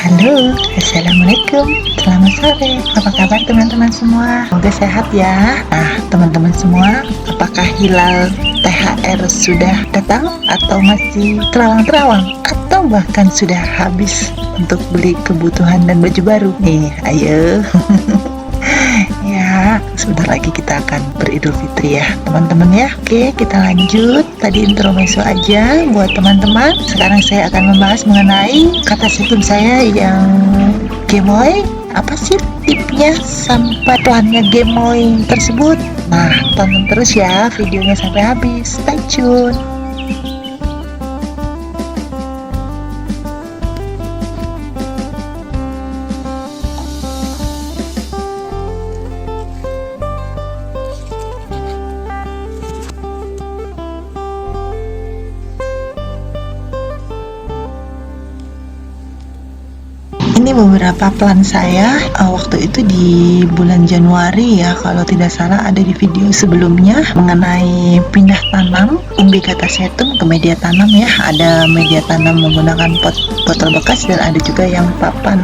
Halo, Assalamualaikum, selamat sore. Apa kabar teman-teman semua? Semoga sehat ya. Nah, teman-teman semua, apakah hilal THR sudah datang atau masih terawang-terawang? Atau bahkan sudah habis untuk beli kebutuhan dan baju baru? Nih, ayo. Ya, sebentar lagi kita akan beridul fitri ya teman-teman ya. Oke, kita lanjut. Tadi intermezzo aja buat teman-teman. Sekarang saya akan membahas mengenai kata setting saya yang gemoy. Apa sih tipnya sampai plannya gemoy tersebut? Nah, tonton terus ya videonya sampai habis. Stay tune. Ini beberapa plan saya waktu itu di bulan Januari ya, kalau tidak salah ada di video sebelumnya mengenai pindah tanam umbi katasetum ke media tanam ya. Ada media tanam menggunakan pot botol bekas dan ada juga yang papan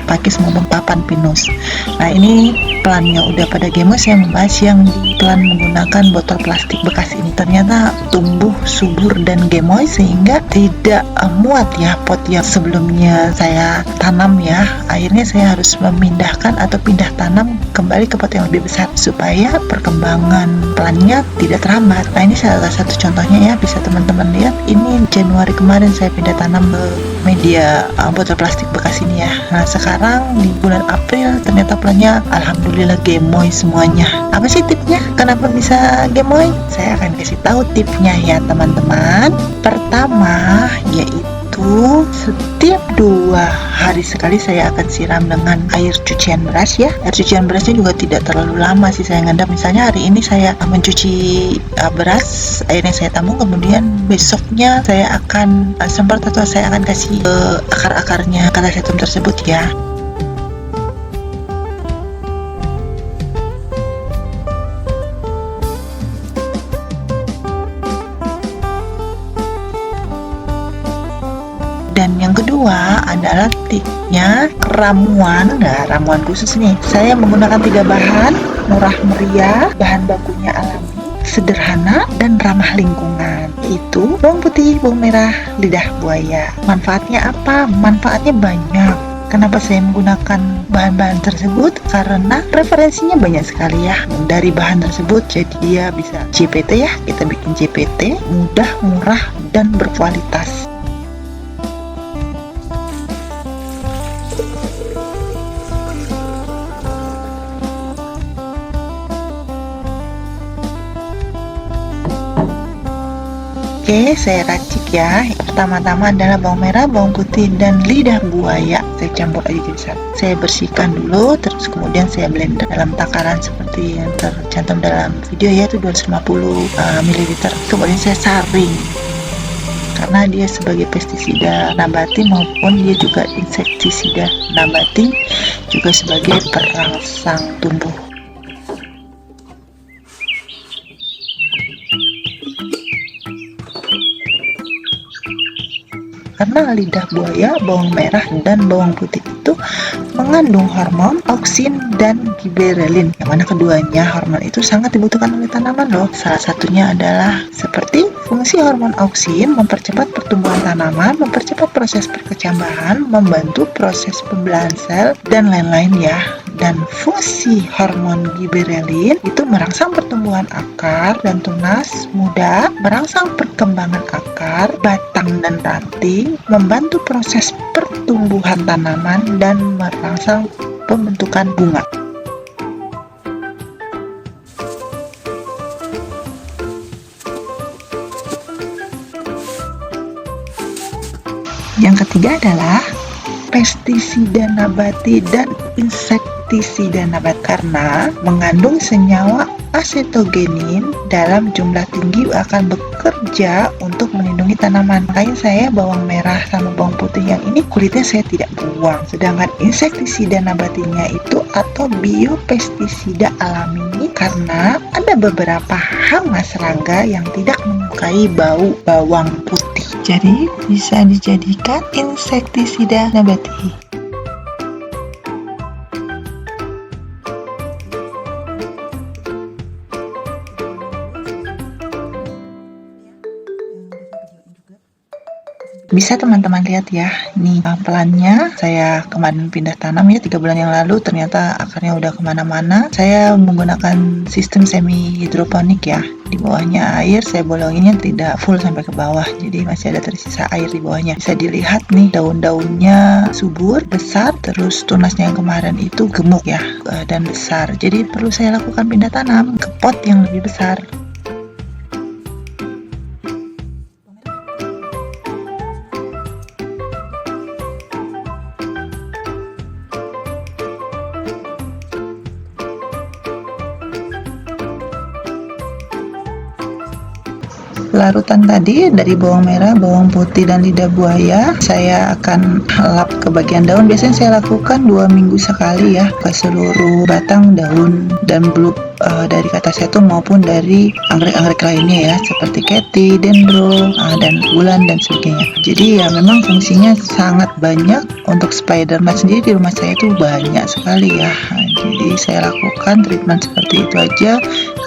pakis maupun papan pinus. Nah, ini plannya udah pada gemo. Saya membahas yang di plan menggunakan botol plastik bekas ini. Ternyata tumbuh subur dan gemoy sehingga tidak muat ya pot yang sebelumnya saya tanam ya. Akhirnya saya harus memindahkan atau pindah tanam kembali ke pot yang lebih besar supaya perkembangan plannya tidak terhambat. Nah, ini salah satu contohnya ya, bisa teman-teman lihat. Ini Januari kemarin saya pindah tanam ke media botol plastik bekas ini ya. Nah, sekarang di bulan April ternyata plannya alhamdulillah gemoy semuanya. Apa sih tipnya? Kenapa bisa gemoy? Saya akan kasih tahu tipnya ya teman-teman. Pertama yaitu setiap 2 hari sekali saya akan siram dengan air cucian beras ya. Air cucian berasnya juga tidak terlalu lama sih saya ngendap. Misalnya hari ini saya mencuci beras, airnya saya tampung, kemudian besoknya saya akan semprot atau saya akan kasih akar-akarnya katasetum tersebut ya. Dan yang kedua adalah tipnya ramuan. Nah, ramuan khusus nih. Saya menggunakan 3 bahan, murah meriah, bahan bakunya alami, sederhana, dan ramah lingkungan. Itu bawang putih, bawang merah, lidah buaya. Manfaatnya apa? Manfaatnya banyak. Kenapa saya menggunakan bahan-bahan tersebut? Karena referensinya banyak sekali ya. Dari bahan tersebut jadi dia bisa JPT ya. Kita bikin JPT, mudah, murah, dan berkualitas. Oke, saya racik ya. Pertama-tama adalah bawang merah, bawang putih, dan lidah buaya. Saya campur aja jadi satu. Saya bersihkan dulu, terus kemudian saya blender dalam takaran seperti yang tercantum dalam video yaitu 250 ml. Kemudian saya saring karena dia sebagai pestisida nabati maupun dia juga insektisida nabati, juga sebagai perangsang tumbuh. Karena lidah buaya, bawang merah, dan bawang putih itu mengandung hormon auksin dan giberelin, yang mana keduanya hormon itu sangat dibutuhkan oleh tanaman loh. Salah satunya adalah seperti fungsi hormon auksin mempercepat pertumbuhan tanaman, mempercepat proses perkecambahan, membantu proses pembelahan sel, dan lain-lain ya. Dan fungsi hormon giberelin itu merangsang pertumbuhan akar dan tunas muda, merangsang perkembangan akar, batang, dan ranting, membantu proses pertumbuhan tanaman, dan merangsang pembentukan bunga. Yang ketiga adalah pestisida nabati dan insektisida nabati karena mengandung senyawa asetogenin dalam jumlah tinggi akan bekerja untuk melindungi tanaman. Makanya saya bawang merah sama bawang putih yang ini kulitnya saya tidak buang. Sedangkan insektisida nabatinya itu atau biopestisida alami karena ada beberapa hama serangga yang tidak menyukai bau bawang putih. Jadi bisa dijadikan insektisida nabati. Bisa teman-teman lihat ya, nih pelannya saya kemarin pindah tanam ya 3 bulan yang lalu, ternyata akarnya udah kemana-mana. Saya menggunakan sistem semi hidroponik ya. Di bawahnya air, saya bolonginnya tidak full sampai ke bawah, jadi masih ada tersisa air di bawahnya. Bisa dilihat nih daun-daunnya subur, besar, terus tunasnya yang kemarin itu gemuk ya dan besar. Jadi perlu saya lakukan pindah tanam ke pot yang lebih besar. Larutan tadi dari bawang merah, bawang putih, dan lidah buaya saya akan lap ke bagian daun. Biasanya saya lakukan 2 minggu sekali ya, ke seluruh batang daun dan bulb dari Katasetum maupun dari anggrek-anggrek lainnya ya, seperti keti, dendro, dan bulan dan sebagainya. Jadi ya memang fungsinya sangat banyak. Untuk spider mite sendiri di rumah saya itu banyak sekali ya. Jadi saya lakukan treatment seperti itu aja.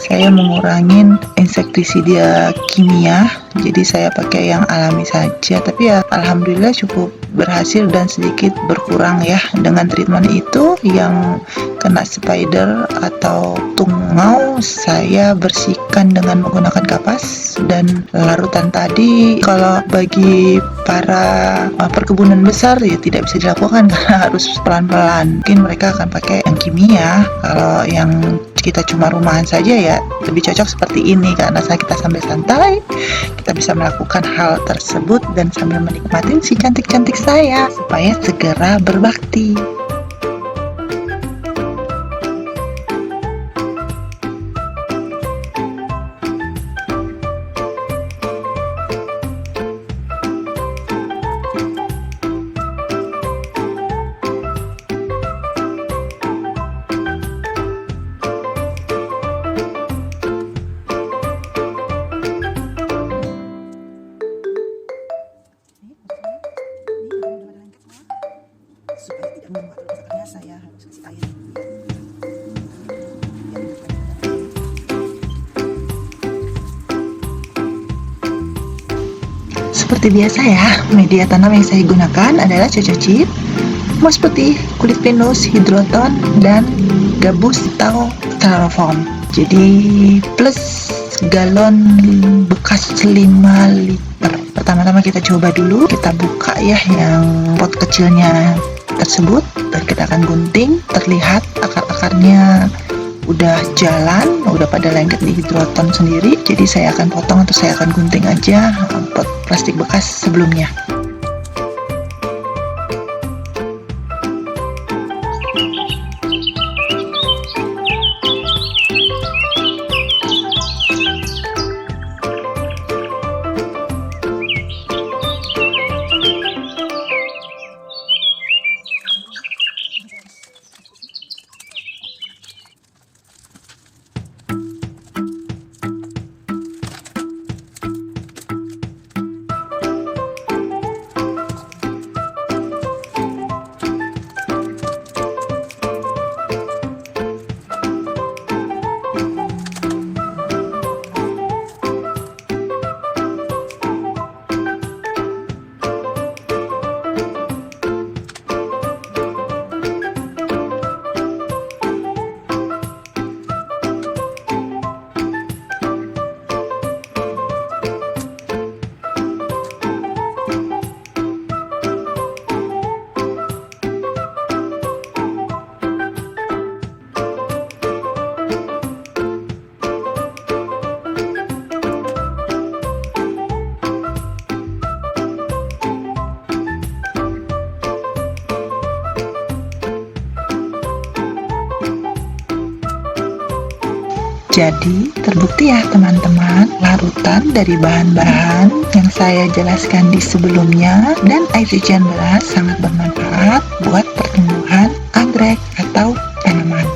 Saya mengurangin insektisida kimia, jadi saya pakai yang alami saja. Tapi ya alhamdulillah cukup berhasil dan sedikit berkurang ya. Dengan treatment itu yang kena spider atau tungau saya bersihkan dengan menggunakan kapas dan larutan tadi. Kalau bagi para perkebunan besar ya tidak bisa dilakukan karena harus pelan-pelan. Mungkin mereka akan pakai yang kimia. Kalau yang kita cuma rumahan saja ya lebih cocok seperti ini, karena kita sambil santai kita bisa melakukan hal tersebut dan sambil menikmati si cantik-cantik saya supaya segera berbakti. Supaya tidak menguap akarnya, saya harus kasih air. Seperti biasa ya, media tanam yang saya gunakan adalah cococit, moss putih, kulit pinus, hidroton, dan gabus atau styrofoam. Jadi plus galon bekas 5 liter. Pertama-tama kita coba dulu, kita buka ya yang pot kecilnya tersebut dan kita akan gunting. Terlihat akar-akarnya udah jalan, udah pada lengket di hidroton sendiri. Jadi saya akan potong atau saya akan gunting aja pot plastik bekas sebelumnya. Jadi terbukti ya teman-teman, larutan dari bahan-bahan yang saya jelaskan di sebelumnya dan air cucian beras sangat bermanfaat buat pertumbuhan anggrek atau tanaman.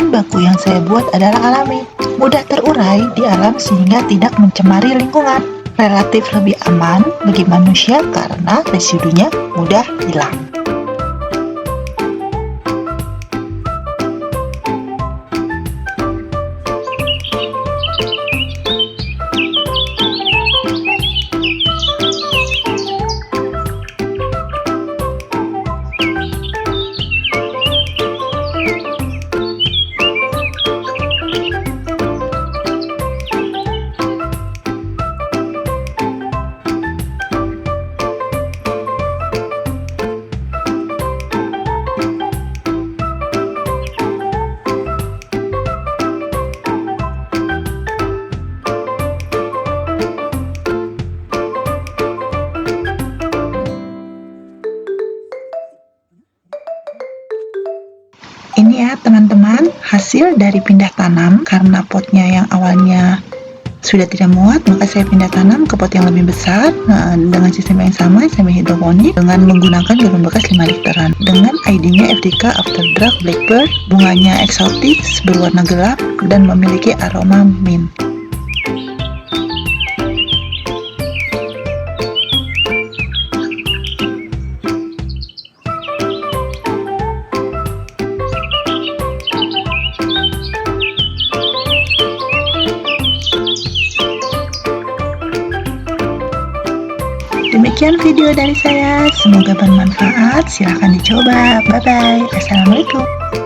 Bahan baku yang saya buat adalah alami, mudah terurai di alam sehingga tidak mencemari lingkungan. Relatif lebih aman bagi manusia karena residunya mudah hilang. Ini ya teman-teman, hasil dari pindah tanam. Karena potnya yang awalnya sudah tidak muat, maka saya pindah tanam ke pot yang lebih besar. Nah, dengan sistem yang sama, semi hidroponik dengan menggunakan galon bekas 5 literan. Dengan ID-nya FDK Afterdark Blackbird, bunganya eksotis, berwarna gelap, dan memiliki aroma mint. Demikian video dari saya, semoga bermanfaat. Silahkan dicoba. Bye bye. Assalamualaikum.